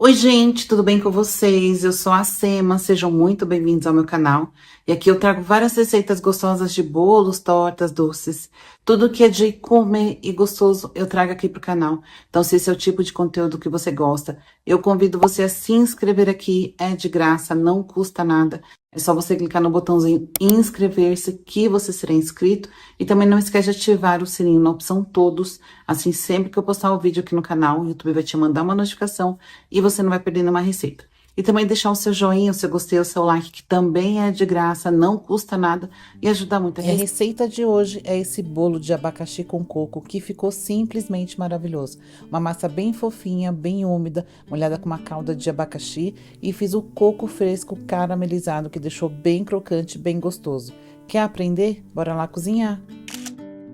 Oi, gente, tudo bem com vocês? Eu sou a Sema, sejam muito bem-vindos ao meu canal. E aqui eu trago várias receitas gostosas de bolos, tortas, doces. Tudo que é de comer e gostoso eu trago aqui pro canal. Então, se esse é o tipo de conteúdo que você gosta, eu convido você a se inscrever aqui. É de graça, não custa nada. É só você clicar no botãozinho inscrever-se que você será inscrito. E também não esquece de ativar o sininho na opção todos. Assim, sempre que eu postar o vídeo aqui no canal, o YouTube vai te mandar uma notificação e você não vai perder nenhuma receita. E também deixar o seu joinha, o seu gostei, o seu like, que também é de graça, não custa nada e ajuda muito a E a receita de hoje é esse bolo de abacaxi com coco que ficou simplesmente maravilhoso. Uma massa bem fofinha, bem úmida, molhada com uma calda de abacaxi e fiz o coco fresco caramelizado que deixou bem crocante, bem gostoso. Quer aprender? Bora lá cozinhar!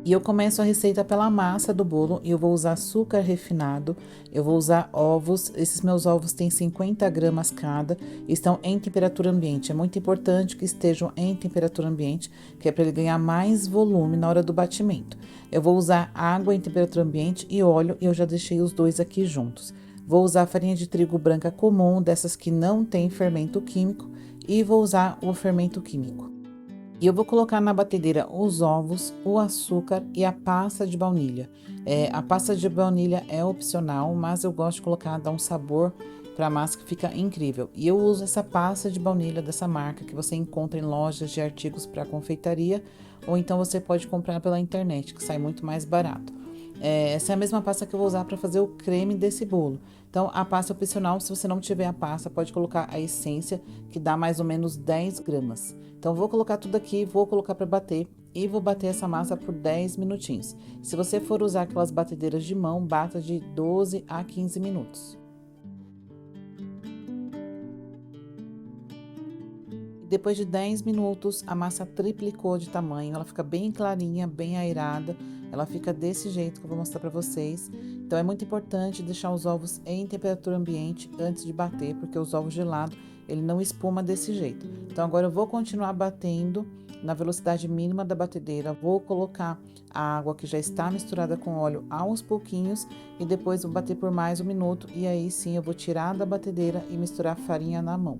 E eu começo a receita pela massa do bolo e eu vou usar açúcar refinado, eu vou usar ovos, esses meus ovos têm 50 gramas cada, estão em temperatura ambiente. É muito importante que estejam em temperatura ambiente, que é para ele ganhar mais volume na hora do batimento. Eu vou usar água em temperatura ambiente e óleo e eu já deixei os dois aqui juntos. Vou usar farinha de trigo branca comum, dessas que não tem fermento químico, e vou usar o fermento químico. E eu vou colocar na batedeira os ovos, o açúcar e a pasta de baunilha. A pasta de baunilha é opcional, mas eu gosto de colocar, dar um sabor para a massa que fica incrível. E eu uso essa pasta de baunilha dessa marca que você encontra em lojas de artigos para confeitaria, ou então você pode comprar pela internet, que sai muito mais barato. Essa é a mesma pasta que eu vou usar para fazer o creme desse bolo. Então, a pasta opcional, se você não tiver a pasta, pode colocar a essência, que dá mais ou menos 10 gramas. Então, vou colocar tudo aqui, vou colocar para bater e vou bater essa massa por 10 minutinhos. Se você for usar aquelas batedeiras de mão, bata de 12 a 15 minutos. Depois de 10 minutos, a massa triplicou de tamanho, ela fica bem clarinha, bem aerada, ela fica desse jeito que eu vou mostrar para vocês. Então é muito importante deixar os ovos em temperatura ambiente antes de bater, porque os ovos gelados, ele não espuma desse jeito. Então agora eu vou continuar batendo na velocidade mínima da batedeira, vou colocar a água que já está misturada com óleo aos pouquinhos e depois vou bater por mais um minuto e aí sim eu vou tirar da batedeira e misturar a farinha na mão.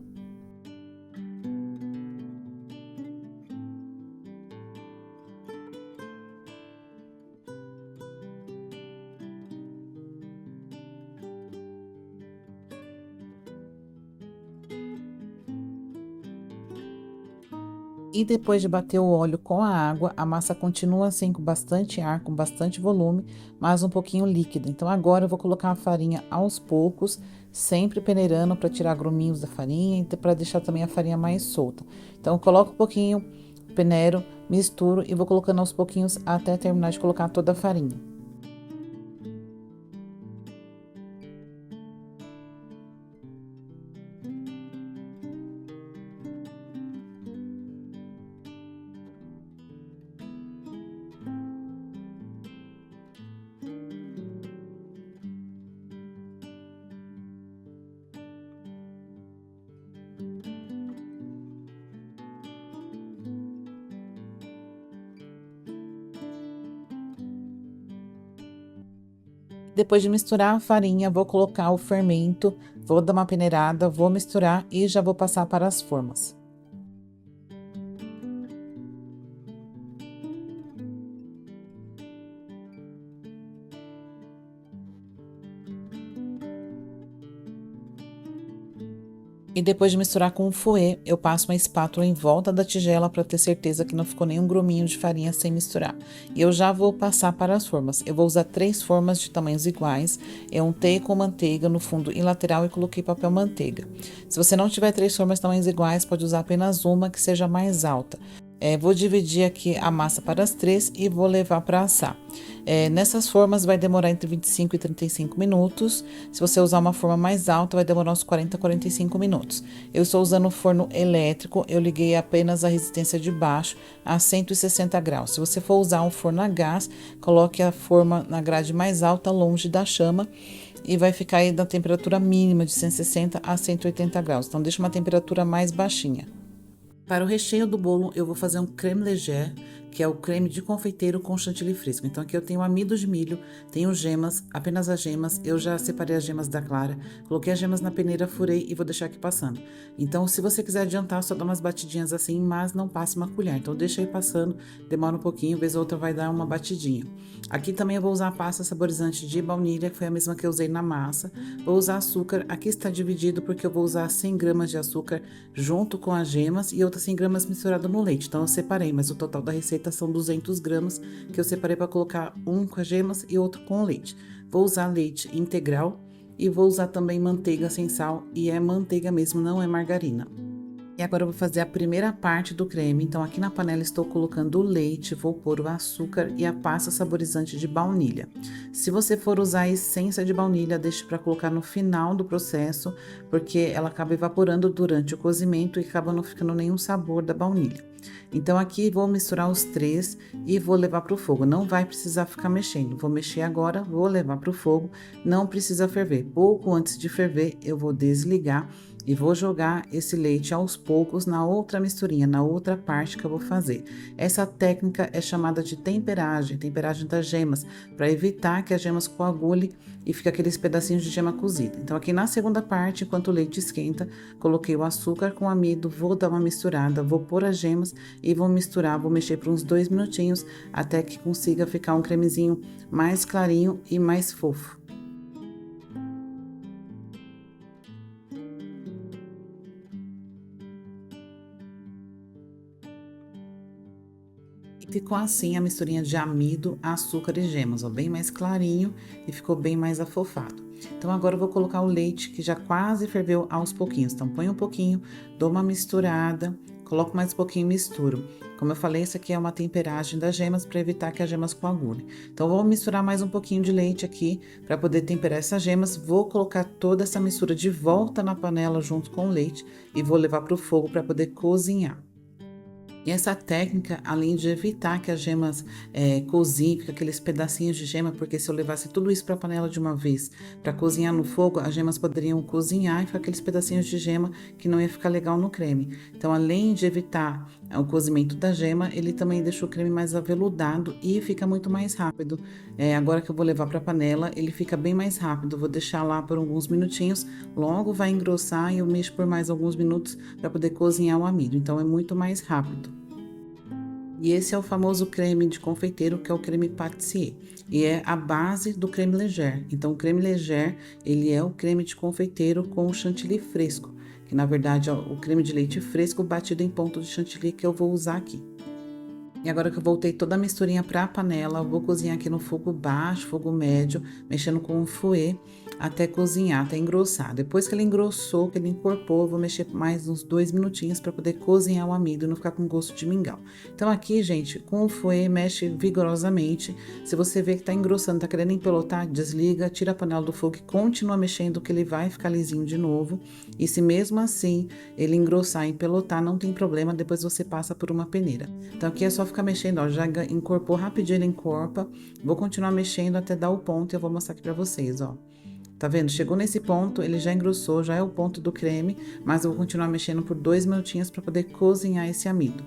E depois de bater o óleo com a água, a massa continua assim com bastante ar, com bastante volume, mas um pouquinho líquida. Então agora eu vou colocar a farinha aos poucos, sempre peneirando para tirar gruminhos da farinha e para deixar também a farinha mais solta. Então eu coloco um pouquinho, peneiro, misturo e vou colocando aos pouquinhos até terminar de colocar toda a farinha. Depois de misturar a farinha, vou colocar o fermento, vou dar uma peneirada, vou misturar e já vou passar para as formas. E depois de misturar com o fouet, eu passo uma espátula em volta da tigela para ter certeza que não ficou nenhum gruminho de farinha sem misturar. E eu já vou passar para as formas. Eu vou usar 3 formas de tamanhos iguais. Eu untei com manteiga no fundo e lateral e coloquei papel manteiga. Se você não tiver 3 formas de tamanhos iguais, pode usar apenas uma que seja mais alta. Vou dividir aqui a massa para as 3 e vou levar para assar. Nessas formas vai demorar entre 25 e 35 minutos. Se você usar uma forma mais alta, vai demorar uns 40 a 45 minutos. Eu estou usando o forno elétrico, eu liguei apenas a resistência de baixo a 160 graus. Se você for usar um forno a gás, coloque a forma na grade mais alta, longe da chama, e vai ficar aí na temperatura mínima de 160 a 180 graus. Então, deixa uma temperatura mais baixinha. Para o recheio do bolo, eu vou fazer um creme légère, que é o creme de confeiteiro com chantilly fresco. Então aqui eu tenho amido de milho, tenho gemas, apenas as gemas, eu já separei as gemas da clara, coloquei as gemas na peneira, furei e vou deixar aqui passando. Então se você quiser adiantar, só dá umas batidinhas assim, mas não passe uma colher. Então deixa aí passando, demora um pouquinho, vez ou outra vai dar uma batidinha. Aqui também eu vou usar a pasta saborizante de baunilha, que foi a mesma que eu usei na massa. Vou usar açúcar, aqui está dividido porque eu vou usar 100 gramas de açúcar junto com as gemas e outras 100 gramas misturado no leite. Então eu separei, mas o total da receita são 200 gramas que eu separei para colocar um com as gemas e outro com o leite. Vou usar leite integral e vou usar também manteiga sem sal, e é manteiga mesmo, não é margarina. E agora eu vou fazer a primeira parte do creme. Então aqui na panela estou colocando o leite, vou pôr o açúcar e a pasta saborizante de baunilha. Se você for usar a essência de baunilha, deixe para colocar no final do processo, porque ela acaba evaporando durante o cozimento e acaba não ficando nenhum sabor da baunilha. Então aqui vou misturar os três e vou levar para o fogo. Não vai precisar ficar mexendo. Vou mexer agora, vou levar para o fogo. Não precisa ferver. Pouco antes de ferver, eu vou desligar e vou jogar esse leite aos poucos na outra misturinha, na outra parte que eu vou fazer. Essa técnica é chamada de temperagem, temperagem das gemas, para evitar que as gemas coagulem e fique aqueles pedacinhos de gema cozida. Então aqui na segunda parte, enquanto o leite esquenta, coloquei o açúcar com amido, vou dar uma misturada, vou pôr as gemas e vou misturar, vou mexer por uns 2 minutinhos até que consiga ficar um cremezinho mais clarinho e mais fofo. Ficou assim a misturinha de amido, açúcar e gemas, ó, bem mais clarinho e ficou bem mais afofado. Então agora eu vou colocar o leite que já quase ferveu aos pouquinhos. Então põe um pouquinho, dou uma misturada, coloco mais um pouquinho e misturo. Como eu falei, isso aqui é uma temperagem das gemas para evitar que as gemas coagulem. Então vou misturar mais um pouquinho de leite aqui para poder temperar essas gemas. Vou colocar toda essa mistura de volta na panela junto com o leite e vou levar para o fogo para poder cozinhar. E essa técnica, além de evitar que as gemas cozinhem, fica aqueles pedacinhos de gema, porque se eu levasse tudo isso para a panela de uma vez para cozinhar no fogo, as gemas poderiam cozinhar e ficar aqueles pedacinhos de gema que não ia ficar legal no creme. Então, além de evitar o cozimento da gema, ele também deixa o creme mais aveludado e fica muito mais rápido. Agora que eu vou levar para a panela, ele fica bem mais rápido. Vou deixar lá por alguns minutinhos, logo vai engrossar e eu mexo por mais alguns minutos para poder cozinhar o amido. Então, é muito mais rápido. E esse é o famoso creme de confeiteiro, que é o creme pâtissier. E é a base do creme légère. Então, o creme légère, ele é o creme de confeiteiro com chantilly fresco. Que, na verdade, é o creme de leite fresco batido em ponto de chantilly que eu vou usar aqui. E agora que eu voltei toda a misturinha para a panela, eu vou cozinhar aqui no fogo baixo, fogo médio, mexendo com o fouet até cozinhar, até engrossar. Depois que ele engrossou, que ele encorpou, eu vou mexer mais uns 2 minutinhos para poder cozinhar o amido e não ficar com gosto de mingau. Então aqui, gente, com o fouet, mexe vigorosamente. Se você vê que tá engrossando, tá querendo empelotar, desliga, tira a panela do fogo e continua mexendo que ele vai ficar lisinho de novo. E se mesmo assim ele engrossar e empelotar, não tem problema, depois você passa por uma peneira. Então aqui é só ficar mexendo, ó, já encorpou rapidinho, ele encorpa. Vou continuar mexendo até dar o ponto e eu vou mostrar aqui pra vocês, ó. Tá vendo? Chegou nesse ponto, ele já engrossou, já é o ponto do creme, mas eu vou continuar mexendo por 2 minutinhos para poder cozinhar esse amido.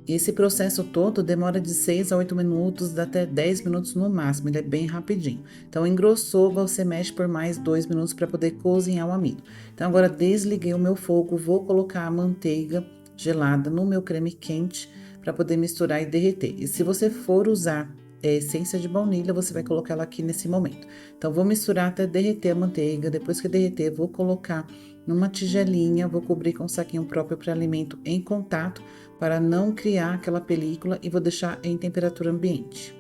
Esse processo todo demora de 6 a 8 minutos, até 10 minutos no máximo, ele é bem rapidinho. Então, engrossou, você mexe por mais 2 minutos para poder cozinhar o amido. Então, agora desliguei o meu fogo, vou colocar a manteiga gelada no meu creme quente para poder misturar e derreter. E se você for usar essência de baunilha, você vai colocar ela aqui nesse momento. Então, vou misturar até derreter a manteiga. Depois que derreter, vou colocar numa tigelinha, vou cobrir com um saquinho próprio para alimento em contato, para não criar aquela película, e vou deixar em temperatura ambiente.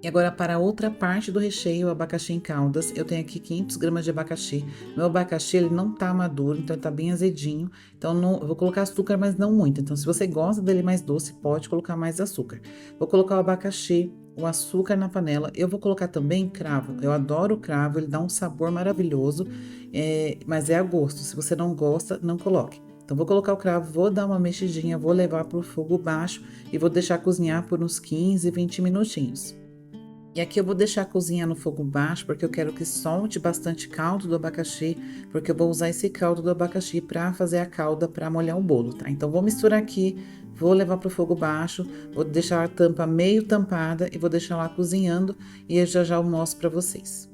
E agora para a outra parte do recheio, o abacaxi em caldas, eu tenho aqui 500 gramas de abacaxi. Meu abacaxi, ele não tá maduro, então ele tá bem azedinho. Então, eu vou colocar açúcar, mas não muito. Então, se você gosta dele mais doce, pode colocar mais açúcar. Vou colocar o abacaxi, o açúcar na panela. Eu vou colocar também cravo. Eu adoro o cravo, ele dá um sabor maravilhoso, mas é a gosto. Se você não gosta, não coloque. Então, vou colocar o cravo, vou dar uma mexidinha, vou levar para o fogo baixo e vou deixar cozinhar por uns 15, 20 minutinhos. E aqui eu vou deixar cozinhar no fogo baixo, porque eu quero que solte bastante caldo do abacaxi, porque eu vou usar esse caldo do abacaxi para fazer a calda para molhar o bolo, tá? Então, vou misturar aqui, vou levar pro fogo baixo, vou deixar a tampa meio tampada e vou deixar lá cozinhando e eu já eu mostro para vocês.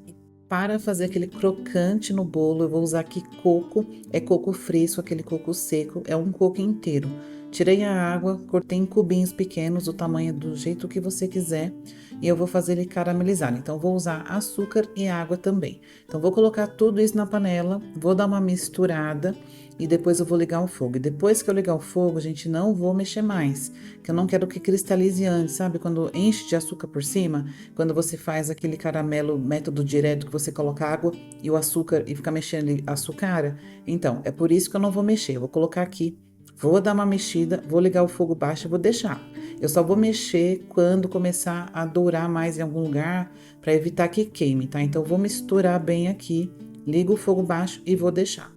Para fazer aquele crocante no bolo, eu vou usar aqui coco, é coco fresco, aquele coco seco, é um coco inteiro. Tirei a água, cortei em cubinhos pequenos, o tamanho do jeito que você quiser, e eu vou fazer ele caramelizar. Então, vou usar açúcar e água também. Então, vou colocar tudo isso na panela, vou dar uma misturada e depois eu vou ligar o fogo. E depois que eu ligar o fogo, gente, não vou mexer mais, que eu não quero que cristalize antes, sabe? Quando enche de açúcar por cima, quando você faz aquele caramelo método direto, que você coloca água e o açúcar e fica mexendo e açucara. Então, é por isso que eu não vou mexer. Eu vou colocar aqui, vou dar uma mexida, vou ligar o fogo baixo e vou deixar. Eu só vou mexer quando começar a dourar mais em algum lugar, para evitar que queime, tá? Então, eu vou misturar bem aqui, ligo o fogo baixo e vou deixar.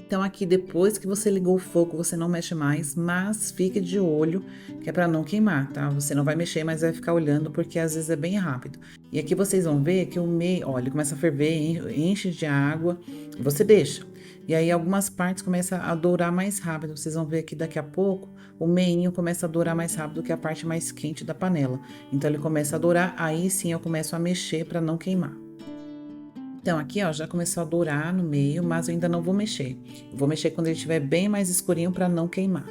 Então, aqui depois que você ligou o fogo, você não mexe mais, mas fique de olho, que é para não queimar, tá? Você não vai mexer, mas vai ficar olhando, porque às vezes é bem rápido. E aqui vocês vão ver que o meio, olha, ele começa a ferver, enche de água, e você deixa. E aí algumas partes começam a dourar mais rápido. Vocês vão ver que daqui a pouco o meinho começa a dourar mais rápido que a parte mais quente da panela. Então ele começa a dourar, aí sim eu começo a mexer para não queimar. Então, aqui, ó, já começou a dourar no meio, mas eu ainda não vou mexer. Eu vou mexer quando ele estiver bem mais escurinho para não queimar.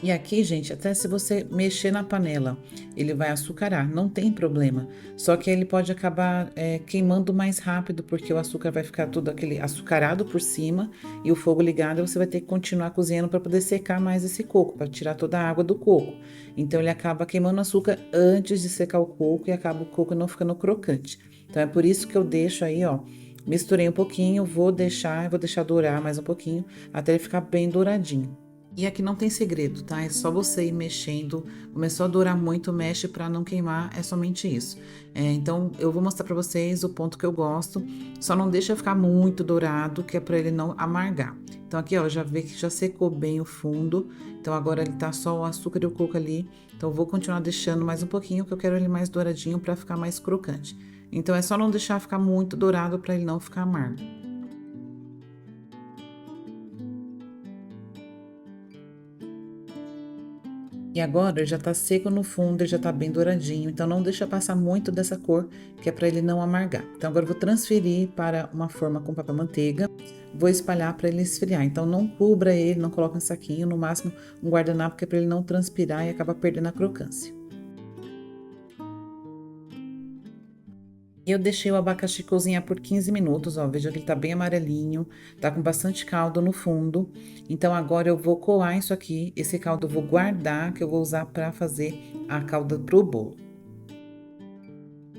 E aqui, gente, até se você mexer na panela, ele vai açucarar, não tem problema. Só que ele pode acabar queimando mais rápido, porque o açúcar vai ficar tudo aquele açucarado por cima e o fogo ligado, e você vai ter que continuar cozinhando para poder secar mais esse coco, para tirar toda a água do coco. Então, ele acaba queimando o açúcar antes de secar o coco e acaba o coco não ficando crocante. Então, é por isso que eu deixo aí, ó, misturei um pouquinho, vou deixar dourar mais um pouquinho, até ele ficar bem douradinho. E aqui não tem segredo, tá? É só você ir mexendo. Começou a dourar muito, mexe para não queimar, é somente isso. Então, eu vou mostrar para vocês o ponto que eu gosto. Só não deixa ficar muito dourado, que é para ele não amargar. Então, aqui, ó, já vê que já secou bem o fundo. Então, agora ele tá só o açúcar e o coco ali. Então, eu vou continuar deixando mais um pouquinho, que eu quero ele mais douradinho para ficar mais crocante. Então, é só não deixar ficar muito dourado para ele não ficar amargo. E agora ele já tá seco no fundo, ele já tá bem douradinho, então não deixa passar muito dessa cor, que é para ele não amargar. Então agora eu vou transferir para uma forma com papel manteiga, vou espalhar para ele esfriar. Então não cubra ele, não coloque um saquinho, no máximo um guardanapo, que é para ele não transpirar e acabar perdendo a crocância. E eu deixei o abacaxi cozinhar por 15 minutos, ó, veja que ele tá bem amarelinho, tá com bastante caldo no fundo. Então agora eu vou coar isso aqui, esse caldo eu vou guardar, que eu vou usar para fazer a calda pro bolo.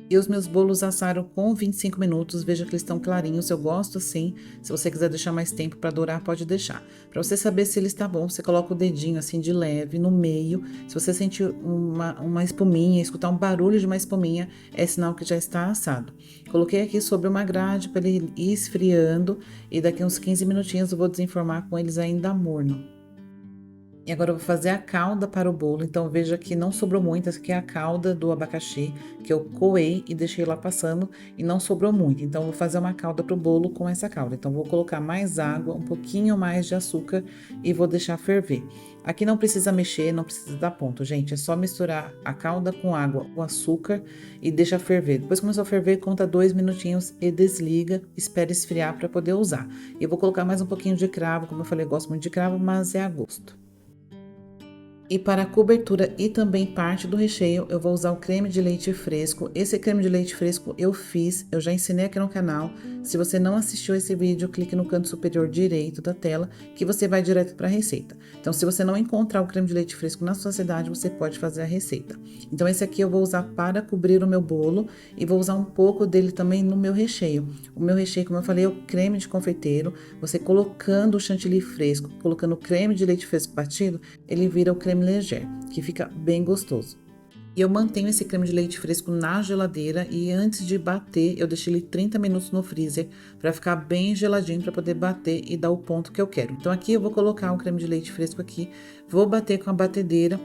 E os meus bolos assaram com 25 minutos, veja que eles estão clarinhos, eu gosto assim. Se você quiser deixar mais tempo para dourar, pode deixar. Para você saber se ele está bom, você coloca o dedinho assim de leve no meio. Se você sentir uma espuminha, escutar um barulho de uma espuminha, é sinal que já está assado. Coloquei aqui sobre uma grade para ele ir esfriando e daqui uns 15 minutinhos eu vou desenformar com eles ainda morno. E agora eu vou fazer a calda para o bolo, então veja que não sobrou muito, essa aqui é a calda do abacaxi, que eu coei e deixei lá passando e não sobrou muito. Então eu vou fazer uma calda para o bolo com essa calda. Então vou colocar mais água, um pouquinho mais de açúcar e vou deixar ferver. Aqui não precisa mexer, não precisa dar ponto, gente, é só misturar a calda com água, o açúcar e deixa ferver. Depois que começou a ferver, conta 2 minutinhos e desliga, espera esfriar para poder usar. Eu vou colocar mais um pouquinho de cravo, como eu falei, eu gosto muito de cravo, mas é a gosto. E para a cobertura e também parte do recheio, eu vou usar o creme de leite fresco. Esse creme de leite fresco eu fiz, eu já ensinei aqui no canal. Se você não assistiu esse vídeo, clique no canto superior direito da tela, que você vai direto para a receita. Então, se você não encontrar o creme de leite fresco na sua cidade, você pode fazer a receita. Então, esse aqui eu vou usar para cobrir o meu bolo e vou usar um pouco dele também no meu recheio. O meu recheio, como eu falei, é o creme de confeiteiro. Você colocando o chantilly fresco, colocando o creme de leite fresco batido, ele vira o creme leger, que fica bem gostoso. E eu mantenho esse creme de leite fresco na geladeira e antes de bater, eu deixo ele 30 minutos no freezer para ficar bem geladinho para poder bater e dar o ponto que eu quero. Então aqui eu vou colocar o creme de leite fresco aqui, vou bater com a batedeira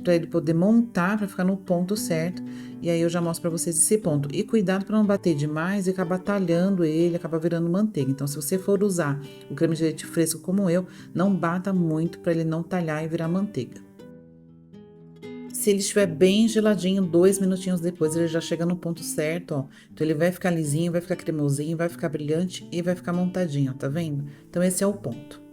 para ele poder montar, para ficar no ponto certo. E aí eu já mostro para vocês esse ponto. E cuidado para não bater demais e acabar talhando ele, acabar virando manteiga. Então, se você for usar o creme de leite fresco como eu, não bata muito para ele não talhar e virar manteiga. Se ele estiver bem geladinho, 2 minutinhos depois, ele já chega no ponto certo, ó. Então, ele vai ficar lisinho, vai ficar cremosinho, vai ficar brilhante e vai ficar montadinho, ó, tá vendo? Então, esse é o ponto.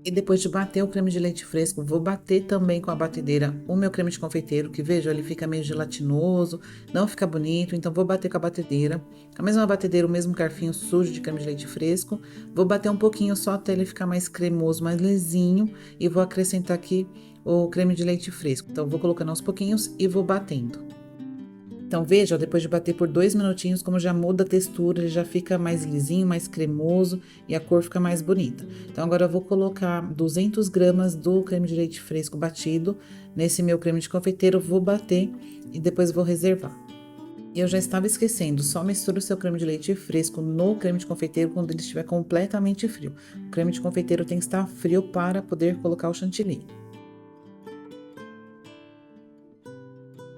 E depois de bater o creme de leite fresco, vou bater também com a batedeira o meu creme de confeiteiro, que veja, ele fica meio gelatinoso, não fica bonito, então vou bater com a batedeira. A mesma batedeira, o mesmo garfinho sujo de creme de leite fresco. Vou bater um pouquinho só até ele ficar mais cremoso, mais lisinho, e vou acrescentar aqui o creme de leite fresco. Então, vou colocando aos pouquinhos e vou batendo. Então, veja, ó, depois de bater por 2 minutinhos, como já muda a textura, ele já fica mais lisinho, mais cremoso e a cor fica mais bonita. Então, agora eu vou colocar 200 gramas do creme de leite fresco batido nesse meu creme de confeiteiro, vou bater e depois vou reservar. Eu já estava esquecendo, só mistura o seu creme de leite fresco no creme de confeiteiro quando ele estiver completamente frio. O creme de confeiteiro tem que estar frio para poder colocar o chantilly.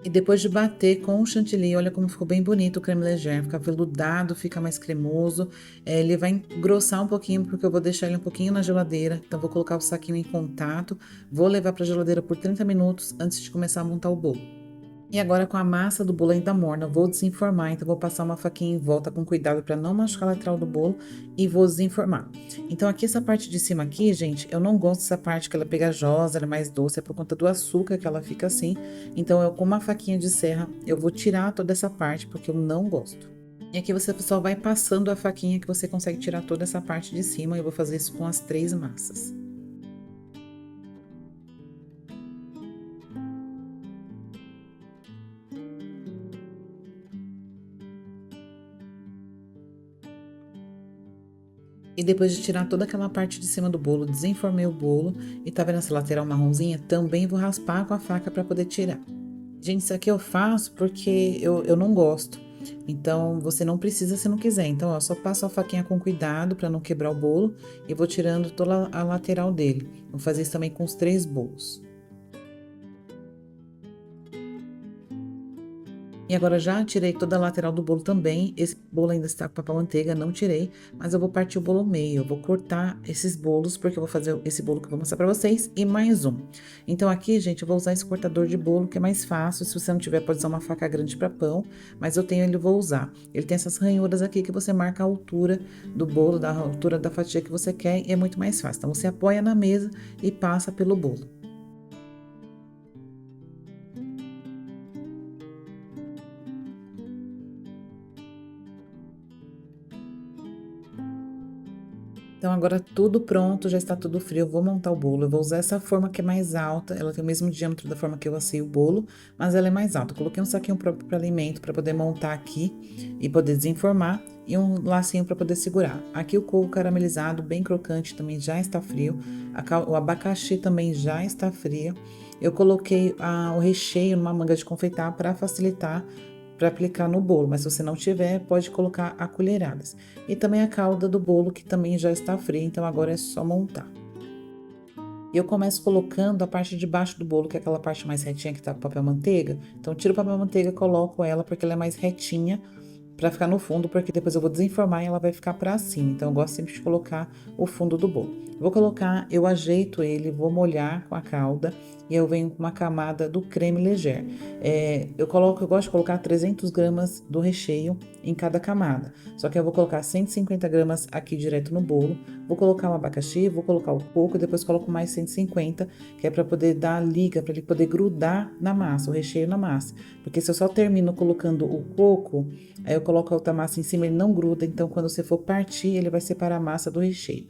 E depois de bater com o chantilly, olha como ficou bem bonito o creme leger, fica veludado, fica mais cremoso. Ele vai engrossar um pouquinho, porque eu vou deixar ele um pouquinho na geladeira. Então, vou colocar o saquinho em contato, vou levar para a geladeira por 30 minutos antes de começar a montar o bolo. E agora com a massa do bolo ainda morna, vou desenformar, então vou passar uma faquinha em volta com cuidado para não machucar a lateral do bolo e vou desenformar. Então aqui essa parte de cima aqui, gente, eu não gosto dessa parte que ela é pegajosa, ela é mais doce, é por conta do açúcar que ela fica assim. Então eu com uma faquinha de serra, eu vou tirar toda essa parte porque eu não gosto. E aqui você só vai passando a faquinha que você consegue tirar toda essa parte de cima, eu vou fazer isso com as 3 massas. E depois de tirar toda aquela parte de cima do bolo, desenformei o bolo e tá vendo essa lateral marronzinha? Também vou raspar com a faca para poder tirar. Gente, isso aqui eu faço porque eu não gosto. Então, você não precisa se não quiser. Então, ó, só passo a faquinha com cuidado para não quebrar o bolo e vou tirando toda a lateral dele. Vou fazer isso também com os 3 bolos. E agora já tirei toda a lateral do bolo também. Esse bolo ainda está com papel manteiga, não tirei, mas eu vou partir o bolo ao meio. Eu vou cortar esses bolos porque eu vou fazer esse bolo que eu vou mostrar para vocês e mais um. Então aqui, gente, eu vou usar esse cortador de bolo que é mais fácil. Se você não tiver, pode usar uma faca grande para pão, mas eu tenho ele, vou usar. Ele tem essas ranhuras aqui que você marca a altura do bolo, da altura da fatia que você quer e é muito mais fácil. Então você apoia na mesa e passa pelo bolo. Então, agora tudo pronto, já está tudo frio. Eu vou montar o bolo. Eu vou usar essa forma que é mais alta. Ela tem o mesmo diâmetro da forma que eu assei o bolo, mas ela é mais alta. Eu coloquei um saquinho próprio para alimento para poder montar aqui e poder desenformar e um lacinho para poder segurar. Aqui o coco caramelizado, bem crocante, também já está frio. O abacaxi também já está frio. Eu coloquei o recheio numa manga de confeitar para facilitar para aplicar no bolo, mas se você não tiver, pode colocar a colheradas. E também a calda do bolo, que também já está fria, então agora é só montar. Eu começo colocando a parte de baixo do bolo, que é aquela parte mais retinha que tá com papel manteiga. Então, tiro o papel manteiga, coloco ela, porque ela é mais retinha, para ficar no fundo, porque depois eu vou desenformar e ela vai ficar para cima. Então, eu gosto sempre de colocar o fundo do bolo. Vou colocar, eu ajeito ele, vou molhar com a calda e eu venho com uma camada do creme leger. Eu gosto de colocar 300 gramas do recheio em cada camada. Só que eu vou colocar 150 gramas aqui direto no bolo. Vou colocar o abacaxi, vou colocar o coco e depois coloco mais 150, que é para poder dar a liga, para ele poder grudar na massa, o recheio na massa. Porque se eu só termino colocando o coco, aí eu coloco a outra massa em cima, ele não gruda, então quando você for partir, ele vai separar a massa do recheio.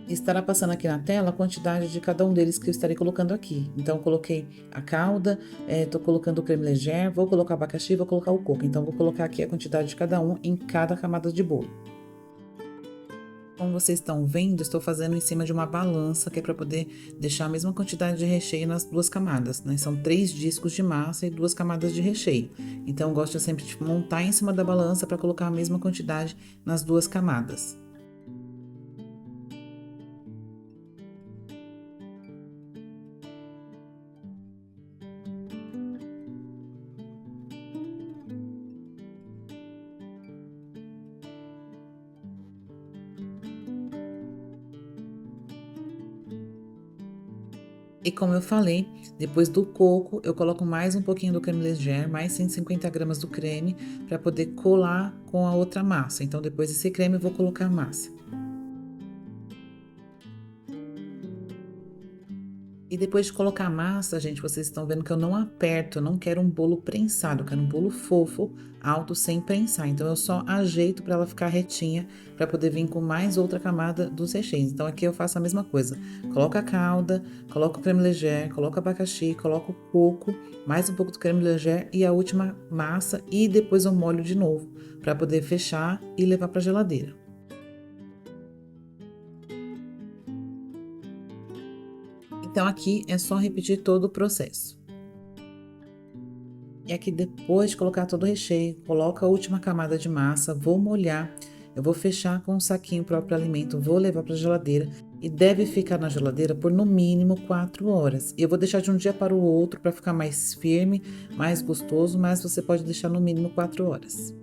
Estará passando aqui na tela a quantidade de cada um deles que eu estarei colocando aqui. Então, eu coloquei a calda, tô colocando o creme leger, vou colocar o abacaxi, vou colocar o coco. Então, vou colocar aqui a quantidade de cada um em cada camada de bolo. Como vocês estão vendo, estou fazendo em cima de uma balança, que é para poder deixar a mesma quantidade de recheio nas 2 camadas, né? São 3 discos de massa e 2 camadas de recheio. Então, eu gosto sempre de montar em cima da balança para colocar a mesma quantidade nas 2 camadas. E como eu falei, depois do coco, eu coloco mais um pouquinho do creme leger, mais 150 gramas do creme, para poder colar com a outra massa. Então, depois desse creme, eu vou colocar a massa. E depois de colocar a massa, gente, vocês estão vendo que eu não aperto, eu não quero um bolo prensado, eu quero um bolo fofo, alto, sem prensar. Então, eu só ajeito para ela ficar retinha, para poder vir com mais outra camada dos recheios. Então, aqui eu faço a mesma coisa. Coloco a calda, coloco o creme leger, coloco o abacaxi, coloco o coco, mais um pouco do creme leger e a última massa. E depois eu molho de novo, para poder fechar e levar para geladeira. Então, aqui é só repetir todo o processo. E aqui, depois de colocar todo o recheio, coloco a última camada de massa, vou molhar, eu vou fechar com um saquinho próprio alimento, vou levar para a geladeira e deve ficar na geladeira por no mínimo 4 horas. E eu vou deixar de um dia para o outro para ficar mais firme, mais gostoso, mas você pode deixar no mínimo 4 horas.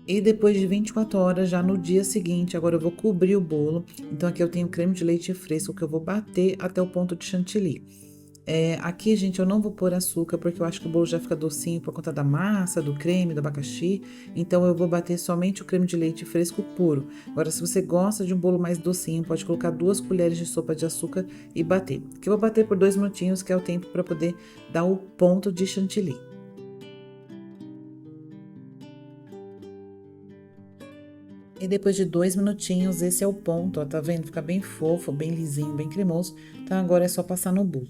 E depois de 24 horas, já no dia seguinte, agora eu vou cobrir o bolo. Então, aqui eu tenho creme de leite fresco que eu vou bater até o ponto de chantilly. Aqui, gente, eu não vou pôr açúcar, porque eu acho que o bolo já fica docinho por conta da massa, do creme, do abacaxi. Então, eu vou bater somente o creme de leite fresco puro. Agora, se você gosta de um bolo mais docinho, pode colocar 2 colheres de sopa de açúcar e bater. Aqui eu vou bater por 2 minutinhos, que é o tempo para poder dar o ponto de chantilly. E depois de 2 minutinhos, esse é o ponto, ó, tá vendo? Fica bem fofo, bem lisinho, bem cremoso. Então, agora é só passar no bolo.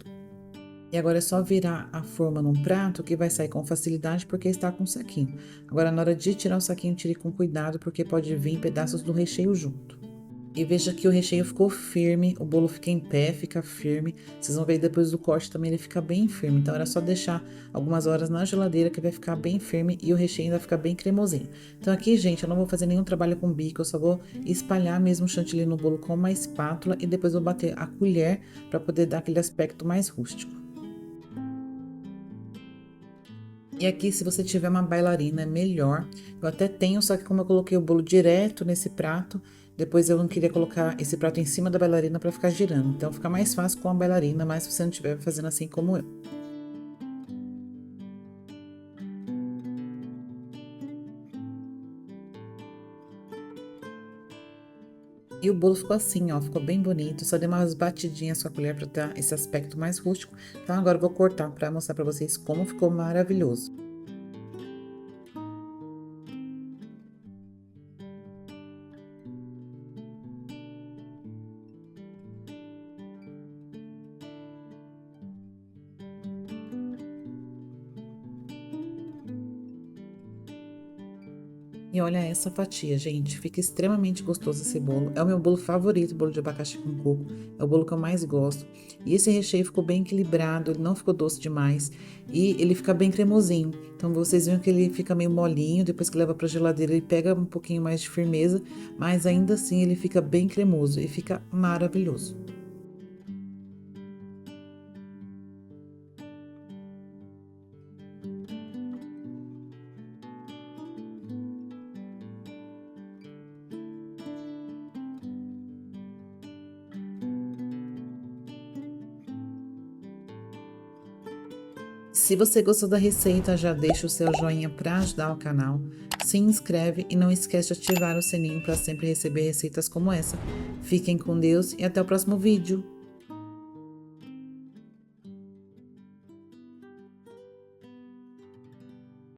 E agora é só virar a forma num prato que vai sair com facilidade porque está com saquinho. Agora, na hora de tirar o saquinho, tire com cuidado porque pode vir pedaços do recheio junto. E veja que o recheio ficou firme, o bolo fica em pé, fica firme. Vocês vão ver depois do corte também ele fica bem firme. Então era só deixar algumas horas na geladeira que vai ficar bem firme e o recheio ainda fica bem cremosinho. Então aqui, gente, eu não vou fazer nenhum trabalho com bico, eu só vou espalhar mesmo o chantilly no bolo com uma espátula e depois vou bater a colher para poder dar aquele aspecto mais rústico. E aqui, se você tiver uma bailarina, é melhor. Eu até tenho, só que como eu coloquei o bolo direto nesse prato, depois eu não queria colocar esse prato em cima da bailarina para ficar girando. Então, fica mais fácil com a bailarina, mas se você não estiver fazendo assim como eu. E o bolo ficou assim, ó, ficou bem bonito. Só dei umas batidinhas com a colher para dar esse aspecto mais rústico. Então, agora eu vou cortar para mostrar para vocês como ficou maravilhoso. E olha essa fatia, gente, fica extremamente gostoso esse bolo. É o meu bolo favorito, bolo de abacaxi com coco. É o bolo que eu mais gosto. E esse recheio ficou bem equilibrado, ele não ficou doce demais e ele fica bem cremosinho. Então vocês viram que ele fica meio molinho, depois que leva para geladeira ele pega um pouquinho mais de firmeza, mas ainda assim ele fica bem cremoso e fica maravilhoso. Se você gostou da receita, já deixa o seu joinha para ajudar o canal, se inscreve e não esquece de ativar o sininho para sempre receber receitas como essa. Fiquem com Deus e até o próximo vídeo.